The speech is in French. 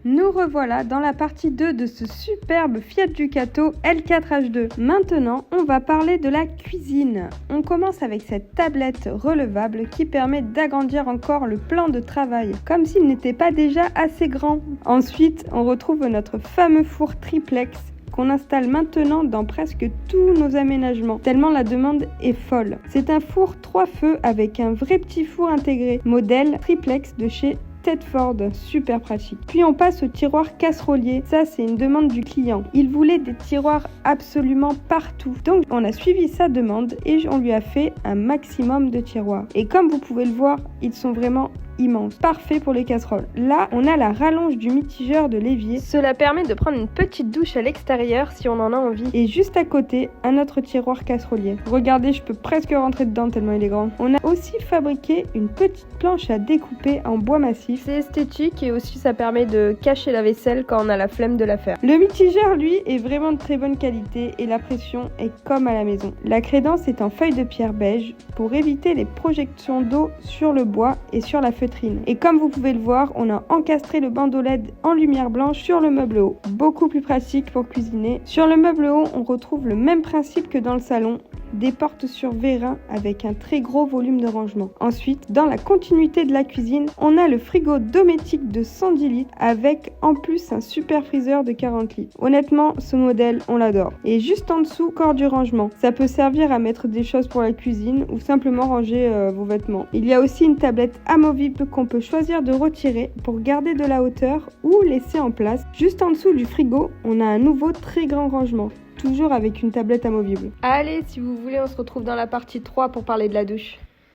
Nous revoilà dans la partie 2 de ce superbe Fiat Ducato L4H2. Maintenant, on va parler de la cuisine. On commence avec cette tablette relevable qui permet d'agrandir encore le plan de travail, comme s'il n'était pas déjà assez grand. Ensuite, on retrouve notre fameux four triplex qu'on installe maintenant dans presque tous nos aménagements, tellement la demande est folle. C'est un four 3 feux avec un vrai petit four intégré, modèle triplex de chez Tedford, super pratique. Puis on passe au tiroir casserolier. Ça, c'est une demande du client. Il voulait des tiroirs absolument partout. Donc, on a suivi sa demande et on lui a fait un maximum de tiroirs. Et comme vous pouvez le voir, ils sont vraiment immense, parfait pour les casseroles. Là, on a la rallonge du mitigeur de l'évier. Cela permet de prendre une petite douche à l'extérieur si on en a envie. Et juste à côté, un autre tiroir casserolier. Regardez, je peux presque rentrer dedans tellement il est grand. On a aussi fabriqué une petite planche à découper en bois massif. C'est esthétique et aussi ça permet de cacher la vaisselle quand on a la flemme de la faire. Le mitigeur, lui, est vraiment de très bonne qualité et la pression est comme à la maison. La crédence est en feuille de pierre beige pour éviter les projections d'eau sur le bois et sur la feutrine. Et comme vous pouvez le voir, on a encastré le bandeau LED en lumière blanche sur le meuble haut. Beaucoup plus pratique pour cuisiner. Sur le meuble haut, on retrouve le même principe que dans le salon. Des portes sur vérin avec un très gros volume de rangement. Ensuite, dans la continuité de la cuisine, on a le frigo Dometic de 110 litres avec en plus un super freezer de 40 litres. Honnêtement, ce modèle, on l'adore. Et juste en dessous, corps du rangement. Ça peut servir à mettre des choses pour la cuisine ou simplement ranger vos vêtements. Il y a aussi une tablette amovible qu'on peut choisir de retirer pour garder de la hauteur ou laisser en place. Juste en dessous du frigo, on a un nouveau très grand rangement. Toujours avec une tablette amovible. Allez, si vous voulez, on se retrouve dans la partie 3 pour parler de la douche.